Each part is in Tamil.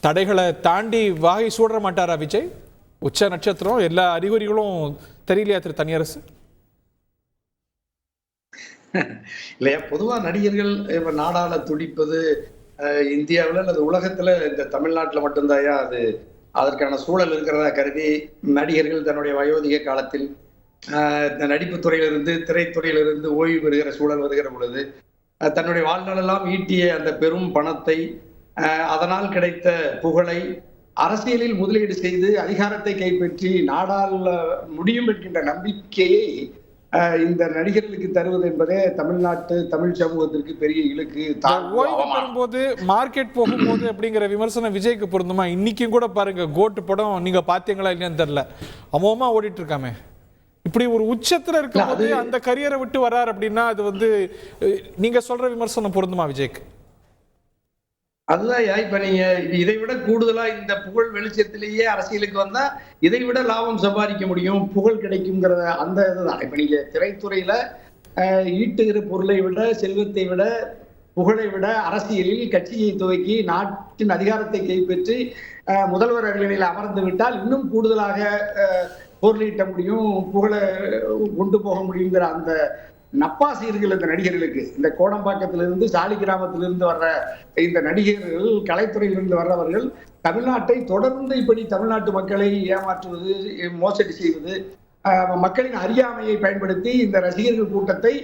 தடைகளை தாண்டி வாகை சூட மாட்டாரா விஜய்? உச்ச நட்சத்திரம், எல்லா அறிகுறிகளும் தெரியலையா திரு தனியரசு? இல்லையா, பொதுவா நடிகர்கள் இப்ப நாடாள துடிப்பது இந்தியாவில் அல்லது உலகத்துல இந்த தமிழ்நாட்டில் மட்டும்தான் அது அதற்கான சூழல் இருக்கிறதா கருதி நடிகர்கள் தன்னுடைய வயோதிக காலத்தில் இந்த நடிப்பு துறையிலிருந்து திரைத்துறையிலிருந்து ஓய்வு பெறுகிற சூழல் வருகிற பொழுது தன்னுடைய வாழ்நாளெல்லாம் ஈட்டிய அந்த பெரும் பணத்தை, அதனால் கிடைத்த புகழை அரசியலில் முதலீடு செய்து அதிகாரத்தை கைப்பற்றி நாடாள முடியும் என்கின்ற நம்பிக்கையை இந்த நடிகர்களுக்கு தருவது என்பதே தமிழ்நாட்டு தமிழ் சமூகத்திற்கு பெரிய இழுக்கு. ஓய்வு பெறும்போது மார்க்கெட் போகும்போது அப்படிங்கிற விமர்சனம் விஜய்க்கு பொருந்துமா? இன்னைக்கும் கூட பாருங்க, கோட்டு படம் நீங்க பாத்தீங்களா இல்லையான்னு தெரியல, அமோகமா ஓடிட்டு இருக்காமே. இப்படி ஒரு உச்சத்துல இருக்கும்போது அந்த கரியரை விட்டு வர்றாரு அப்படின்னா அது வந்து நீங்க சொல்ற விமர்சனம் பொருந்துமா விஜய்க்கு? அதுதான் இப்ப நீங்க இதை விட கூடுதலா இந்த புகழ் வெளிச்சத்திலேயே அரசியலுக்கு வந்தா இதை விட லாபம் சம்பாதிக்க முடியும், புகழ் கிடைக்கும்ங்கிற அந்த இதுதான். இப்ப நீங்க திரைத்துறையில ஈட்டுகிற பொருளை விட, செல்வத்தை விட, புகழை விட அரசியலில் கட்சியை துவக்கி நாட்டின் அதிகாரத்தை கைப்பற்றி முதல்வர் அரியணையில் அமர்ந்து விட்டால் இன்னும் கூடுதலாக பொருளீட்ட முடியும், புகழை கொண்டு போக முடியுங்கிற அந்த நப்பாசி இருக்குல்ல இந்த நடிகர்களுக்கு. இந்த கோடம்பாக்கத்திலிருந்து சாலி கிராமத்திலிருந்து வர்ற இந்த நடிகர்கள், கலைத்துறையிலிருந்து வர்றவர்கள் தமிழ்நாட்டை தொடர்ந்து இப்படி தமிழ்நாட்டு மக்களை ஏமாற்றுவது, மோசடி செய்வது, மக்களின் அறியாமையை பயன்படுத்தி இந்த ரசிகர்கள் கூட்டத்தை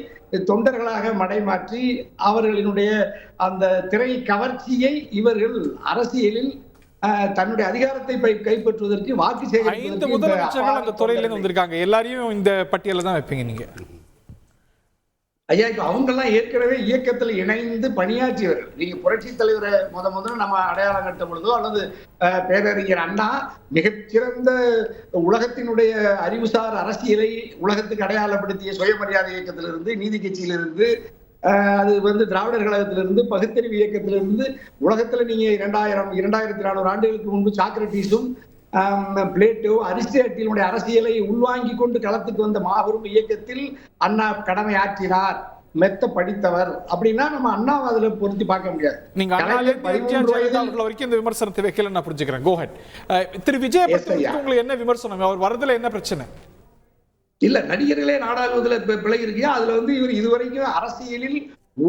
தொண்டர்களாக மடைமாற்றி அவர்களினுடைய அந்த திரை கவர்ச்சியை இவர்கள் அரசியலில் தன்னுடைய அதிகாரத்தை கைப்பற்றுவதற்கு வாக்கு சேகரிப்பு. 5 முதலமைச்சர்கள் அந்த துறையில இருந்து வந்திருக்காங்க, எல்லாரையும் இந்த பட்டியல தான் வைப்பீங்க நீங்க? ஐயா, இப்ப அவங்க எல்லாம் ஏற்கனவே இயக்கத்தில் இணைந்து பணியாற்றியவர்கள். நீங்க புரட்சி தலைவரை முதல்ல நம்ம அடையாளம் கட்ட பொழுதோ அல்லது பேரறிஞர் அண்ணா மிகச்சிறந்த உலகத்தினுடைய அறிவுசார் அரசியலை உலகத்துக்கு அடையாளப்படுத்திய சுயமரியாதை இயக்கத்திலிருந்து, நீதி கட்சியிலிருந்து, அது வந்து திராவிடர் கழகத்திலிருந்து, பகுத்தறிவு இயக்கத்திலிருந்து, உலகத்துல நீங்க 2400 ஆண்டுகளுக்கு முன்பு சாக்ரட்டிஸும் பிளேட்டோ, அரிஸ்டாட்டிலுடைய அரசியலை உள்வாங்கி கொண்டு களத்துக்கு வந்த மாபெரும் இயக்கத்தில் அண்ணா கடமை ஆற்றினார், மெத்த படித்தவர் அப்படின்னா நம்ம அண்ணாவை அதுல பொருத்தி பார்க்க முடியாது. நீங்க 13 வயது வரைக்கும் இந்த விமர்சனத்தை வைக்கல நான் புரிஞ்சுக்கிறேன். கோ ஹெட். திரு விஜய் உங்களுக்கு என்ன விமர்சனம்? அவர் வரதுல என்ன பிரச்சனை? இல்ல, நடிகர்களே நாடாளுவதுல பிழை இருக்கு. அதுல வந்து இவர் இதுவரைக்கும் அரசியலில்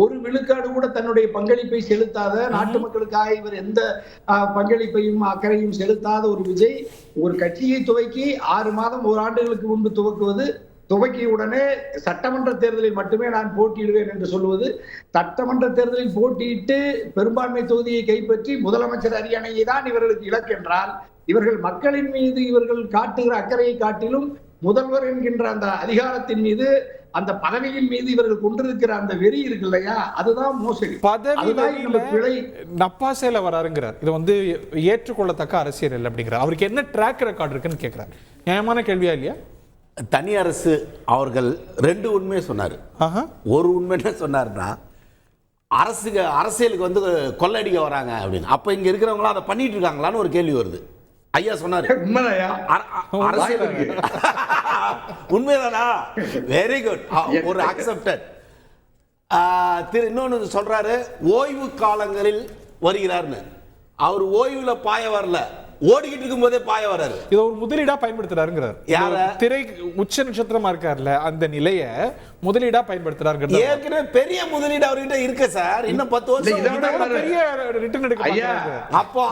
ஒரு விழுக்காடு கூட தன்னுடைய பங்களிப்பை செலுத்தாத, நாட்டு மக்களுக்காக இவர் எந்த பங்களிப்பையும் அக்கறையும் செலுத்தாத ஒரு விஜய் ஒரு கட்சியை துவக்கி 6 மாதம் 1 ஆண்டுகளுக்கு முன்பு துவக்குவது, துவக்கிய உடனே சட்டமன்ற தேர்தலில் மட்டுமே நான் போட்டியிடுவேன் என்று சொல்லுவது, சட்டமன்ற தேர்தலில் போட்டியிட்டு பெரும்பான்மை தொகுதியை கைப்பற்றி முதலமைச்சர் அரியணையை தான் இவர்களுக்கு இலக்கு என்றால், இவர்கள் மக்களின் மீது இவர்கள் காட்டுகிற அக்கறையை காட்டிலும் முதல்வர் என்கின்ற அந்த அதிகாரத்தின் மீது, அந்த பதவியின் மீது இவர்கள் கொண்டிருக்கிற அந்த வெறி இருக்கு இல்லையா, அதுதான் மோசடி. பதவி நப்பாசையில வராருங்கிறார். இது வந்து ஏற்றுக்கொள்ளத்தக்க அரசியல் இல்லை அப்படிங்கிறார். அவருக்கு என்ன ட்ராக் ரெக்கார்ட் இருக்குன்னு கேட்கிறார். நியாயமான கேள்வியா இல்லையா? தனியரசு அவர்கள் 2 உண்மையை சொன்னார். ஒரு உண்மை என்ன சொன்னார்னா, அரசியலுக்கு வந்து கொள்ளடிக்க வராங்க அப்படின்னு. அப்ப இங்க இருக்கிறவங்களாம் அதை பண்ணிட்டு இருக்காங்களான்னு ஒரு கேள்வி வருது. ஐயா சொன்னாரு, உண்மைதானா? வெரி குட், ஒரு அக்செப்டட். இன்னொன்னு சொல்றாரு, ஓய்வு காலங்களில் வருகிறார்னு. அவர் ஓய்வுல பாய வரல, ஓடிக்கிட்டு இருக்கும் போதே பாய வராரு. இதை ஒரு முதலீடா பயன்படுத்துறாருங்கிறார். திரை உச்ச நட்சத்திரமா இருக்காருல்ல, அந்த நிலைய முதலீடா பயன்படுத்துறாரு. ஏற்கனவே பெரிய முதலீடு அவர்கிட்ட இருக்கு சார். இன்னும் 10 வருஷம் பெரிய ரிட்டர்ன் எடுக்க அப்போ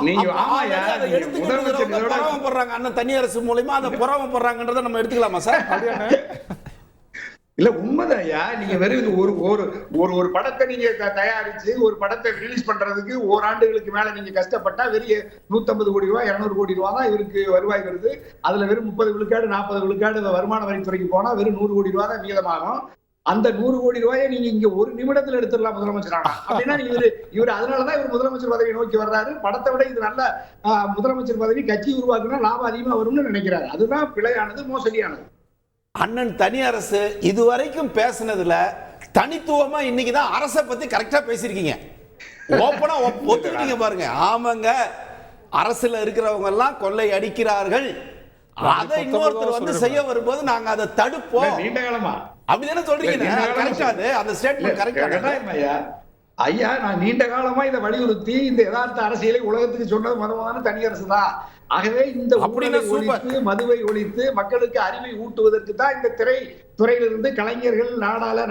பொறாமப்படுறாங்க. அண்ணன் தனியரசு மூலமா அந்த பொறாமப்படுறாங்கன்றதை நம்ம எடுத்துக்கலாமா சார்? இல்ல, உண்மைதான் ஐயா. நீங்க வெறும் ஒரு படத்தை நீங்க தயாரிச்சு ஒரு படத்தை ரிலீஸ் பண்றதுக்கு ஓராண்டுகளுக்கு மேல நீங்க கஷ்டப்பட்டா வெறும் 150 கோடி ரூபாய் 200 கோடி ரூபாய் தான் இவருக்கு வருவாய் வருது. அதுல வெறும் 30 விழுக்காடு 40 விழுக்காடு வருமான வரித்துறைக்கு போனா வெறும் 100 கோடி ரூபாய் தான் மீதமாகும். அந்த 100 கோடி ரூபாயை நீங்க இங்க ஒரு நிமிடத்துல எடுத்துடலாம் முதலமைச்சரானா அப்படின்னா இவர் அதனாலதான் இவர் முதலமைச்சர் பதவி நோக்கி வர்றாரு. படத்தை விட இது நல்ல முதலமைச்சர் பதவி, கட்சி உருவாக்குனா லாபம் அதிகமா வரும்னு நினைக்கிறாரு. அதுதான் பிழையானது, மோசடியானது. அண்ணன் தனியரசு இதுவரைக்கும் பேசினதுல தனித்துவமா இன்னைக்குதான் அரசை பத்தி கரெக்டா பேசிருக்கீங்க. ஓப்பனா ஒத்துக்கிட்டீங்க பாருங்க. ஆமாங்க, அரசுல இருக்கிறவங்க எல்லாம் கொள்ளை அடிக்கிறார்கள், அதை இன்னொருத்தர் வந்து செய்ய வரும்போது நாங்க அதை தடுப்போம் நீண்ட காலமா அப்படிதானே சொல்றீங்க. அந்த ஸ்டேட்மெண்ட் கரெக்டா? ஐயா, நான் நீண்ட காலமா இதை வலியுறுத்தி இந்த யதார்த்த அரசியலை உலகத்துக்கு சொன்னது மதமான தனியரசு தான். ஆகவே இந்த ஊழலை ஒழித்து, மதுவை ஒழித்து, மக்களுக்கு அறிவை ஊட்டுவதற்கு தான் இந்த துறையிலிருந்து கலைஞர்கள்,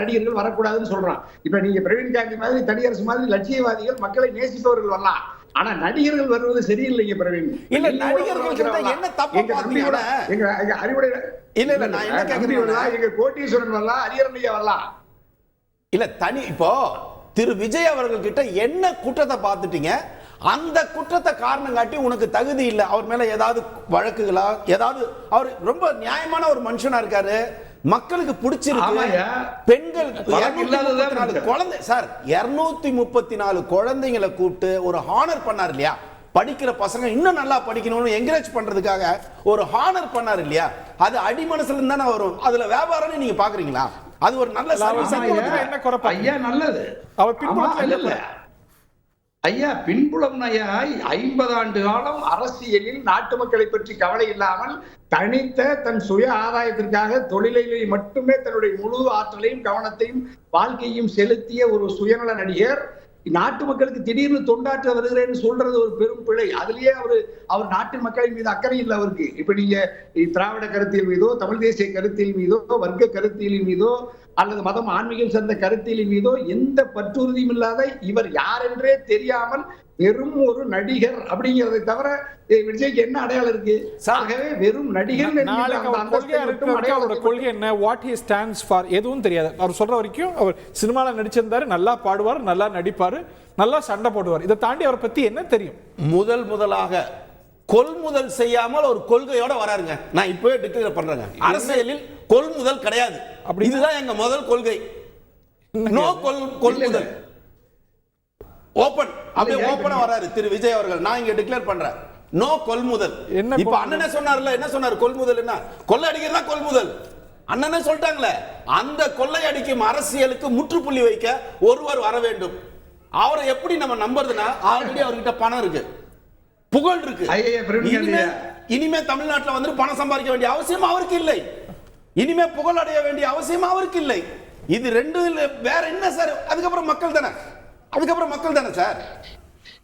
நடிகர்கள் வரக்கூடாதுன்னு சொல்றான். இப்ப நீங்க பிரவீன் காந்தி மாதிரி, தனியரசு மாதிரி லட்சியவாதிகள், மக்களை நேசிப்பவர்கள் வரலாம். ஆனா நடிகர்கள் வருவது சரியில்லைங்க பிரவீன். இல்ல, நடிகர்கள் என்ன தப்பு பாத்தீங்கன்னா எங்க அறிவுரை இல்ல இல்ல நான் என்ன கேக்குறேன்னா, எங்க கோட்டீஸ்வரன் வரலாம், அரியரணையா வரலாம். இல்ல தனி இப்போ திரு விஜய் அவர்கள் கிட்ட என்ன குற்றத்தை பார்த்துட்டீங்க? அந்த குற்றத்தை காரணம் காட்டி உனக்கு தகுதி இல்லை, அவர் மேல ஏதாவது வழக்குகளா ஏதாவது, அவர் ரொம்ப நியாயமான ஒரு மனுஷனா இருக்காரு, மக்களுக்கு பிடிச்சிருக்கு. பெண்கள் குழந்தை சார் 234 குழந்தைங்களை கூப்பிட்டு ஒரு ஹானர் பண்ணார் இல்லையா? படிக்கிற பசங்க இன்னும் நல்லா படிக்கணும்னு என்கரேஜ் பண்றதுக்காக ஒரு ஹானர் பண்ணார் இல்லையா? அது அடிமனசுல இருந்தானே வரும். அதுல வியாபாரம்னு நீங்க பாக்குறீங்களா? அது ஒரு நல்ல சர்வீஸ். என்ன குறைப்பா ஐயா? நல்லது. அவர் பின்புலம் ஐயா, பின்புலம் ஐயா. 50 ஆண்டு காலம் அரசியலில் நாட்டு மக்களை பற்றி கவலை இல்லாமல் தனித்த தன் சுய ஆதாயத்திற்காக தொழிலை மட்டுமே தன்னுடைய முழு ஆற்றலையும் கவனத்தையும் வாழ்க்கையும் செலுத்திய ஒரு சுயநல நடிகர் நாட்டு மக்களுக்கு திடீர்னு தொண்டாற்ற வருகிறேன்னு சொல்றது ஒரு பெரும் பிழை. அதுலயே அவர் நாட்டு மக்களின் மீது அக்கறை இல்லை அவருக்கு. இப்ப நீங்க திராவிட கருத்தியல் மீதோ, தமிழ் தேசிய கருத்தியல் மீதோ, வர்க்க கருத்தியலின் மீதோ, அல்லது மதம் ஆன்மீகம் சார்ந்த கருத்தியலின் மீதோ எந்த பற்றுறுதியும் இல்லாத இவர் யார் என்றே தெரியாமல் வெறும் ஒரு நடிகர் அப்படிங்கிறதை தவிர விஜய்க்கு என்ன அடையாளம் இருக்கு? ஆகவே வெறும் நடிகர் கொள்கை என்ன, வாட் ஹி ஸ்டாண்ட்ஸ் ஃபார் எதுவும் தெரியாது. அவர் சொல்ற வரைக்கும் அவர் சினிமால நடிச்சிருந்தாரு, நல்லா பாடுவார், நல்லா நடிப்பாரு, நல்லா சண்டை போடுவார். இதை தாண்டி அவரை பத்தி என்ன தெரியும்? முதலாக கொள்முதல் செய்யாமல் ஒரு கொள்கையோட வராருங்க. நான் இப்பவே டிக்ளேர் பண்றேங்க, அரசியலில் கொள்முதல் கிடையாது. அப்படி இதுதான் எங்க முதல் கொள்கை. நோ கொள்முதல். ஓபன், அப்படியே ஓபனா வராரு திரு விஜய் அவர்கள். நான் இங்க டிக்ளேர் பண்றேன், நோ கொள்முதல். இப்ப அண்ணனே சொன்னார்ல, என்ன சொன்னார்? கொள்முதல் என்ன? கொள்ளை அடிக்கிறதா கொள்முதல். அண்ணனே சொல்லிட்டாங்களே, அந்த கொள்ளை அடிக்கும் அரசியலுக்கு முற்றுப்புள்ளி வைக்க ஒருவர் வர வேண்டும். அவரை எப்படி நம்ம நம்புறதுன்னா, ஆல்ரெடி அவர்கிட்ட பணம் இருக்கு, புகழ் இருக்கு. இனிமே தமிழ்நாட்டில் வந்து பணம் சம்பாதிக்க வேண்டிய அவசியம் அவருக்கு இல்லை, இனிமே புகழ் அடைய வேண்டிய அவசியம் அவருக்கு இல்லை. இது ரெண்டு வேற என்ன சார்? அதுக்கப்புறம் மக்கள் தானே சார்.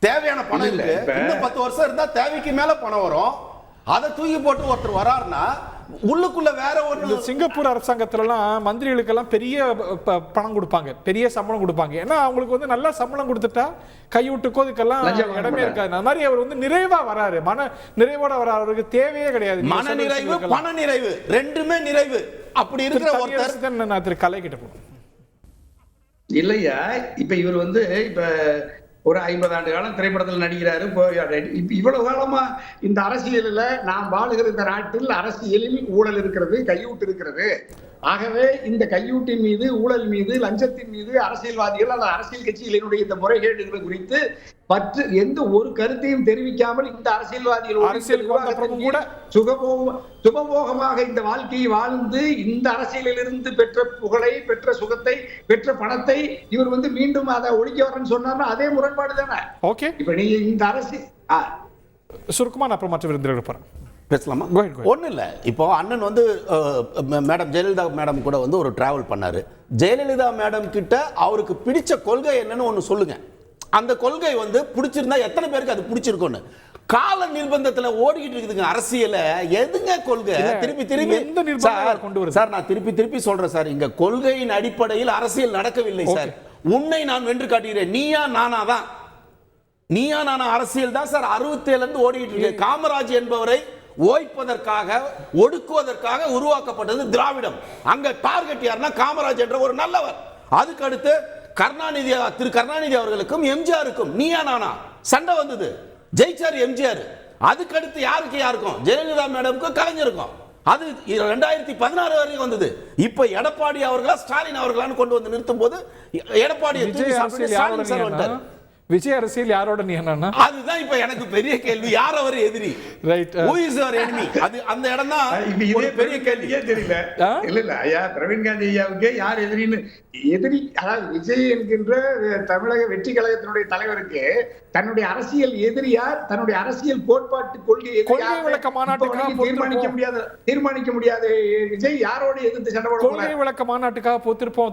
தேவையான பணம் இருக்கு, இன்னும் 10 வருஷம் இருந்தா தேவைக்கு மேல பணம் வரும். அதை தூக்கி போட்டு ஒருத்தர் வராருன்னா உள்ளுக்குள்ள வேற ஒரு. சிங்கப்பூர் அரசாங்கத்திலலாம் மந்திரிகளுக்கெல்லாம் பெரிய பணம் கொடுப்பாங்க, பெரிய சம்பளம் கொடுப்பாங்க. ஏன்னா அவங்களுக்கு வந்து நல்ல சம்பளம் கொடுத்துட்டா கைவிட்டுக்கோ இதுக்கெல்லாம் இடமே இருக்காது. அந்த மாதிரி அவர் வந்து நிறைவா வராரு, மன நிறைவோட வராரு. அவருக்கு தேவையே கிடையாது மன நிறைவு, பண நிறைவு, ரெண்டுமே நிறைவு. அப்படி இருக்கிற ஒருத்தர் நான் திரு கலை கிட்ட போறேன். இல்லையா, இப்ப இவர் வந்து இப்ப ஒரு 50 ஆண்டு காலம் திரைப்படத்தில் நடிக்கிறாரு. இவ்வளவு காலமா இந்த அரசியலில் நாம் வாழுகிற இந்த நாட்டில் அரசியலில் ஊழல் இருக்கிறது, கையூட்டு இருக்கிறது. ஆகவே இந்த கையூட்டின் மீது, ஊழல் மீது, லஞ்சத்தின் மீது அரசியல்வாதிகள் அல்லது அரசியல் கட்சிகளினுடைய இந்த முறைகேடுகள் குறித்து எந்த ஒரு கருத்தையும் தெரிவிக்காமல் இந்த அரசியல்வாதிகள் சுகபோகமாக இந்த வாழ்க்கையை வாழ்ந்து இந்த அரசியலிலிருந்து பெற்ற புகழை, பெற்ற சுகத்தை, பெற்ற பணத்தை இவர் வந்து மீண்டும் அதை ஒழிக்க வரேன்னு சொன்னார்னா அதே முரண்பாடு தானே. ஓகே, இப்ப நீங்க இந்த அரசியல் சுருக்கமா நான் அப்புறம் மற்ற விருந்தினர்கள் போறேன் பேசலாமா? ஒன்றும் இல்லை, இப்போ அண்ணன் வந்து மேடம் ஜெயலலிதா மேடம் கூட வந்து ஒரு டிராவல் பண்ணாரு. ஜெயலலிதா மேடம் கிட்ட அவருக்கு பிடிச்ச கொள்கை என்னன்னு ஒன்று சொல்லுங்க. அந்த கொள்கை வந்து பிடிச்சிருந்தா எத்தனை பேருக்கு அது பிடிச்சிருக்கும்னு கால நிர்பந்தத்துல ஓடிக்கிட்டு இருக்குதுங்க அரசியல. எதுங்க கொள்கை? திருப்பி சார், நான் திருப்பி சொல்றேன் சார், இங்க கொள்கையின் அடிப்படையில் அரசியல் நடக்கவில்லை சார். உன்னை நான் வென்று காட்டுகிறேன், நீயா நானா அரசியல் தான் சார் 67 இருந்து ஓடிக்கிட்டு இருக்கு. காமராஜ் என்பவரை ஓய்ப்பதற்காக, ஒடுக்குவதற்காக உருவாக்கப்பட்டது திராவிடம். அங்க டார்கெட் யாருன்னா காமராஜ் என்ற ஒரு நல்லவர். அதுக்கு அடுத்து திரு கருணாநிதி அவர்களுக்கும் எம்ஜிஆருக்கும் நீயா நானா சண்டை வந்தது, ஜெயிச்சார் எம்ஜிஆர். அதுக்கு அடுத்து யாருக்கும் ஜெயலலிதா மேடமுக்கும் கலைஞருக்கும். அது 2016 வரைக்கும் வந்தது. இப்ப எடப்பாடி அவர்களா ஸ்டாலின் அவர்களான்னு கொண்டு வந்து நிறுத்தும் போது எடப்பாடி விஜய் அரசியல் யாரோட நீ என்னன்னா அதுதான் இப்ப எனக்கு பெரிய கேள்வி. யார் அவர் எதிரி? Right, who is our enemy? அது அந்த இடம் தான் ஒரு பெரிய கேள்வியே தெரியல. இல்ல ஐயா, பிரவீன் காந்தி ஐயாவுக்கு யார் எதிரின்னு எதிரி, அதாவது விஜய் என்கின்ற தமிழக வெற்றி கழகத்தினுடைய தலைவருக்கு தன்னுடைய அரசியல் எதிரியார், தன்னுடைய அரசியல் கோட்பாட்டு கொள்கை விளக்க மாநாட்டுக்காக தீர்மானிக்க முடியாது. விஜய் யாரோட எதிர்த்து சண்டை போட கொள்கை விளக்க மாநாட்டுக்காக போத்திருப்போம்.